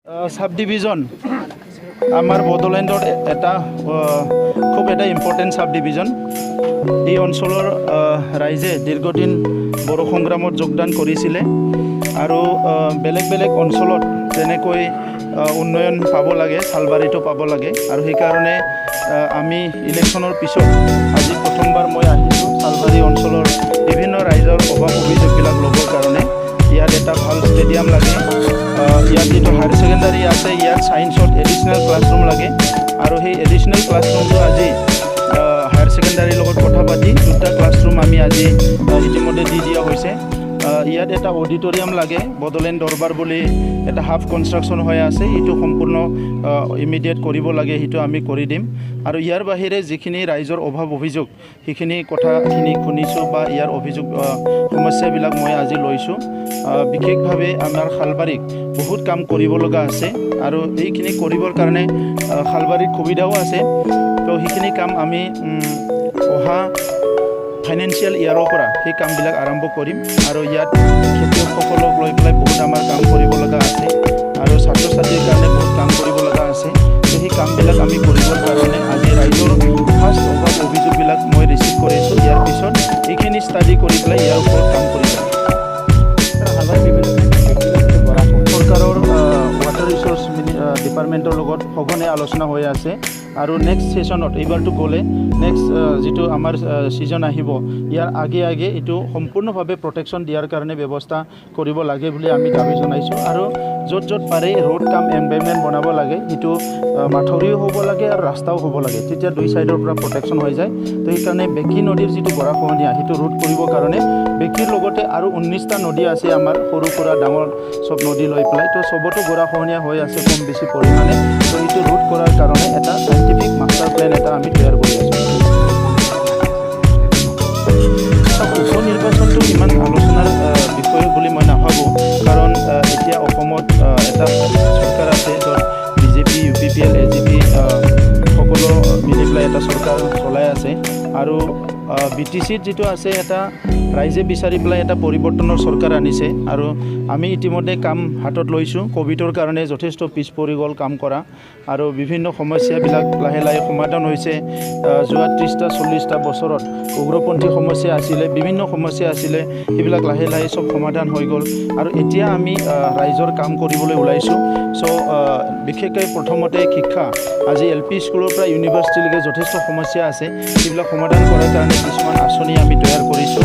Sub division আমাৰ বড়োলেণ্ডৰ এটা খুব এটা ইম্পৰ্টেণ্ট সাব ডিভিজন। এই অঞ্চলৰ ৰাইজে দীৰ্ঘদিন বড়ো সংগ্ৰামত যোগদান কৰিছিলে আৰু বেলেগ বেলেগ অঞ্চলত যেনেকৈ উন্নয়ন পাব লাগে, চালবাৰীটো পাব লাগে আৰু সেইকাৰণে আমি ইলেকশ্যনৰ পিছত আজি প্ৰথমবাৰ মই আহিছোঁ চালবাৰী অঞ্চলৰ বিভিন্ন ৰাইজৰ অভাৱ অভিযোগবিলাক ল'বৰ কাৰণে। ইয়াত এটা ভাল ষ্টেডিয়াম লাগে, ইয়াত যিটো হায়াৰ ছেকেণ্ডাৰী আছে ইয়াত ছায়েন্সত এডিশ্যনেল ক্লাছৰুম লাগে আৰু সেই এডিশ্যনেল ক্লাছৰুমটো আজি হায়াৰ ছেকেণ্ডাৰীৰ লগত কথা পাতি দুটা ক্লাছৰুম আমি আজি ইতিমধ্যে দি দিয়া হৈছে। ইয়াত এটা অডিটৰিয়াম লাগে, বড়োলেণ্ড দৰবাৰ বুলি এটা হাফ কনষ্ট্ৰাকশ্যন হৈ আছে, এইটো সম্পূৰ্ণ ইমিডিয়েট কৰিব লাগে, সেইটো আমি কৰি দিম। আৰু ইয়াৰ বাহিৰে যিখিনি ৰাইজৰ অভাৱ অভিযোগ সেইখিনি কথাখিনি শুনিছোঁ বা ইয়াৰ অভিযোগ সমস্যাবিলাক মই আজি লৈছোঁ। বিশেষভাৱে আমাৰ খালবাৰীক বহুত কাম কৰিব লগা আছে আৰু এইখিনি কৰিবৰ কাৰণে খালবাৰীত সুবিধাও আছে। তো সেইখিনি কাম আমি অহা ফাইনেন্সিয়েল ইয়াৰৰ পৰা সেই কামবিলাক আৰম্ভ কৰিম আৰু ইয়াত খেতিয়কসকলক লৈ পেলাই বহুত আমাৰ কাম কৰিব লগা আছে আৰু ছাত্ৰ ছাত্ৰীৰ কাৰণে বহুত কাম কৰিব লগা আছে। তো সেই কামবিলাক আমি কৰিবৰ কাৰণে আজি ৰাইজৰ ফাৰ্ষ্ট অভাৱ অভিযোগবিলাক মই ৰিচিভ কৰিছোঁ। ইয়াৰ পিছত এইখিনি ষ্টাডি কৰি পেলাই ইয়াৰ ওপৰত কাম কৰি যাম। চৰকাৰৰ ৱাটাৰ ৰিচোৰ্চ ডিপাৰ্টমেণ্টৰ লগত সঘনে আলোচনা হৈ আছে আৰু নেক্সট ছেশ্যনত এইবাৰটো গ'লে নেক্সট যিটো আমাৰ ছিজন আহিব ইয়াৰ আগে আগে এইটো সম্পূৰ্ণভাৱে প্ৰটেকশ্যন দিয়াৰ কাৰণে ব্যৱস্থা কৰিব লাগে বুলি আমি দাবী জনাইছোঁ। আৰু য'ত য'ত পাৰে ৰোড কাম এনভাইৰনমেণ্ট বনাব লাগে, সেইটো মাথৰিও হ'ব লাগে আৰু ৰাস্তাও হ'ব লাগে, তেতিয়া দুই ছাইডৰ পৰা প্ৰটেকশ্যন হৈ যায়। তো সেইকাৰণে বেকী নদীৰ যিটো গৰাখহনীয়া সেইটো ৰোধ কৰিবৰ কাৰণে বেকীৰ লগতে আৰু 19টা নদী আছে আমাৰ, সৰু সুৰা ডাঙৰ চব নদী লৈ পেলাই। তো চবতো গৰাখহনীয়া হৈ আছে কম বেছি পৰিমাণে। তো এইটো ৰোধ কৰাৰ কাৰণে এটা চাইণ্টিফিক মাষ্টাৰ প্লেন এটা আমি তৈয়াৰ কৰি আছোঁ। উপনিৰ্বাচনটো ইমান আলোচনাৰ বিষয় বুলি মই নাভাবোঁ, কাৰণ এতিয়া অসমত এটা চৰকাৰ আছে য'ত বিজেপি, UPPL, AGP সকলো মিলি পেলাই এটা চৰকাৰ চলাই আছে আৰু BTCত যিটো আছে এটা ৰাইজে বিচাৰি পেলাই এটা পৰিৱৰ্তনৰ চৰকাৰ আনিছে আৰু আমি ইতিমধ্যে কাম হাতত লৈছোঁ। ক'ভিডৰ কাৰণে যথেষ্ট পিছ পৰি গ'ল কাম কৰা আৰু বিভিন্ন সমস্যাবিলাক লাহে লাহে সমাধান হৈছে। যোৱা 30-40টা বছৰত উগ্ৰপন্থী সমস্যা আছিলে, বিভিন্ন সমস্যা আছিলে, সেইবিলাক লাহে লাহে চব সমাধান হৈ গ'ল আৰু এতিয়া আমি ৰাইজৰ কাম কৰিবলৈ ওলাইছোঁ। চ' বিশেষকৈ প্ৰথমতে শিক্ষা, আজি LP স্কুলৰ পৰা ইউনিভাৰ্চিটিলৈকে যথেষ্ট সমস্যা আছে, সেইবিলাক সমাধান কৰাৰ কাৰণে কিছুমান আঁচনি আমি তৈয়াৰ কৰিছোঁ।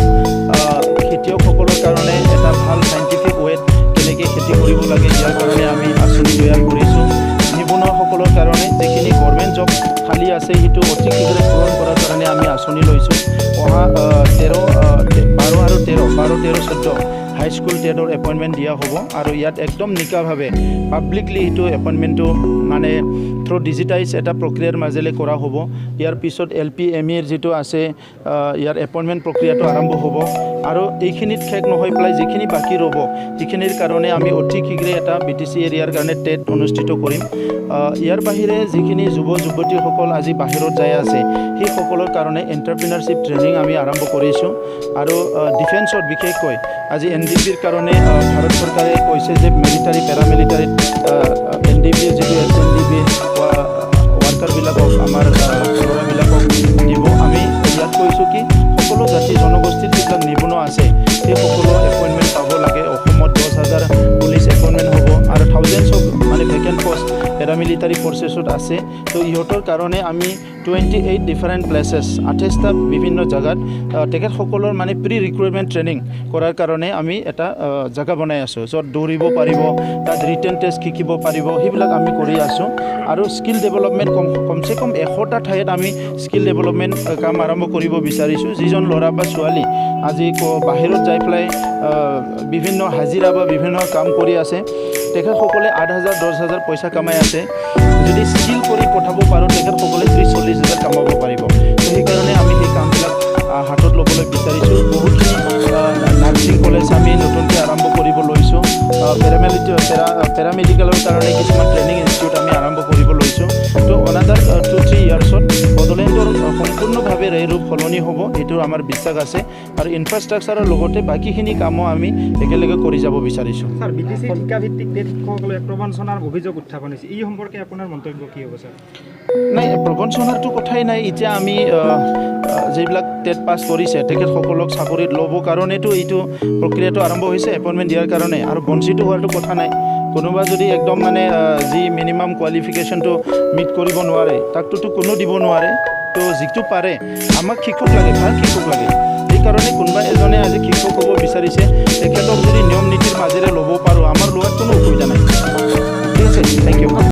খেতিয়কসকলৰ কাৰণে এটা ভাল চাইণ্টিফিক ৱেত কেনেকৈ খেতি কৰিব লাগে ইয়াৰ কাৰণে আমি আঁচনি তৈয়াৰ কৰিছোঁ। নিবনুৱাসকলৰ কাৰণে যিখিনি গভৰ্ণমেণ্ট জব খালী আছে সেইটো অতি শীঘ্ৰে পূৰণ কৰাৰ কাৰণে আমি আঁচনি লৈছোঁ। অহা 12-13-14 হাইস্কুল টেটৰ এপইণ্টমেণ্ট দিয়া হ'ব আৰু ইয়াত একদম নিকাভাৱে পাব্লিকলি সেইটো এপইণ্টমেণ্টটো মানে থ্ৰু ডিজিটাইজ এটা প্ৰক্ৰিয়াৰ মাজেৰে কৰা হ'ব। ইয়াৰ পিছত LP ME যিটো আছে ইয়াৰ এপইণ্টমেণ্ট প্ৰক্ৰিয়াটো আৰম্ভ হ'ব আৰু এইখিনিত শেষ নহয় পেলাই যিখিনি বাকী ৰ'ব সেইখিনিৰ কাৰণে আমি অতি শীঘ্ৰে এটা BTC এৰিয়াৰ কাৰণে টেট অনুষ্ঠিত কৰিম। ইয়াৰ বাহিৰে যিখিনি যুৱ যুৱতীসকল আজি বাহিৰত যাই আছে সেইসকলৰ কাৰণে এণ্টাৰপ্ৰিনাৰশ্বিপ ট্ৰেইনিং আমি আৰম্ভ কৰিছোঁ আৰু ডিফেন্সত বিশেষকৈ আজি NDPৰ কাৰণে ভাৰত চৰকাৰে কৈছে যে মিলিটাৰী পেৰামিলিটাৰীত NDPৰ যিটো SNDP ৱাৰ্কাৰবিলাকক আমাৰ ল'ৰাবিলাকক দিব। আমি ইয়াত কৈছোঁ কি সকলো জাতি জনগোষ্ঠীৰ যিবিলাক নিবনুৱা আছে সেই সকলো এপইণ্টমেণ্ট পাব লাগে। অসমত 10,000 পুলিচ এপইণ্টমেণ্ট হ'ব আৰু থাউজেণ্ডছ অফ মানে ভেকেণ্ট পষ্ট পেৰামিলিটাৰী ফৰ্চেছত আছে। তো ইহঁতৰ কাৰণে আমি 28 ডিফাৰেণ্ট প্লেচেছ 28টা বিভিন্ন জেগাত তেখেতসকলৰ মানে প্ৰি ৰিক্ৰুইটমেণ্ট ট্ৰেইনিং কৰাৰ কাৰণে আমি এটা জেগা বনাই আছোঁ, য'ত দৌৰিব পাৰিব, তাত ৰিটেন টেষ্ট শিকিব পাৰিব, সেইবিলাক আমি কৰি আছোঁ। আৰু স্কিল ডেভেলপমেণ্ট কমচে কম 100টা ঠাইত আমি স্কিল ডেভেলপমেণ্ট কাম আৰম্ভ কৰিব বিচাৰিছোঁ। যিজন ল'ৰা বা ছোৱালী আজি বাহিৰত যাই পেলাই বিভিন্ন হাজিৰা বা বিভিন্ন কাম কৰি আছে, তেখেতসকলে 8,000-10,000 পইচা কামাই আছে, যদি স্কিল কৰি পঠাব পাৰোঁ তেখেতসকলে 30-40,000 কামাব পাৰিব। তো সেইকাৰণে আমি সেই কামবিলাক হাতত ল'বলৈ বিচাৰিছোঁ। বহুতখিনি নাৰ্ছিং কলেজ আমি নতুনকৈ আৰম্ভ কৰিব লৈছোঁ। লৈছোঁ। পেৰামেডিকেলৰ কাৰণে কিছুমান ট্ৰেইনিং ইনষ্টিটিউট আমি আৰম্ভ কৰিব লৈছোঁ। তো অনাদাৰ 2-3 ইয়াৰ্ছত বড়োলেণ্ডৰ সম্পূৰ্ণভাৱে ৰূপ সলনি হ'ব, এইটো আমাৰ বিশ্বাস আছে। আৰু ইনফ্ৰাষ্ট্ৰাকচাৰৰ লগতে বাকীখিনি কামো আমি একেলগে কৰি যাব বিচাৰিছোঁ। স্যার, বিটিসি শিক্ষাভিত্তিক টেট শিক্ষকসকলে প্রবঞ্চনার অভিযোগ উত্থাপন হৈছে, এই সম্পর্কে আপনার মন্তব্য কি হ'ব স্যার? নাই, প্ৰবঞ্চনাৰটো কথাই নাই। এতিয়া আমি যিবিলাক টেট পাছ কৰিছে তেখেতসকলক চাকৰিত ল'ব কাৰণেতো এইটো প্ৰক্ৰিয়াটো আৰম্ভ হৈছে, এপইণ্টমেণ্ট দিয়াৰ কাৰণে। আৰু বঞ্চিত হোৱাৰটো কথা নাই। কোনোবা যদি একদম মানে যি মিনিমাম কোৱালিফিকেশ্যনটো মিট কৰিব নোৱাৰে, তাকটোতো কোনো দিব নোৱাৰে। তো যিটো পাৰে, আমাক শিক্ষক লাগে, ভাল শিক্ষক লাগে। সেইকাৰণে কোনোবা এজনে আজি শিক্ষক হ'ব বিচাৰিছে, তেখেতক যদি নিয়ম নীতিৰ মাজেৰে ল'ব পাৰোঁ, আমাৰ লোৱাত কোনো অসুবিধা নাই। ঠিক আছে, থেংক ইউ।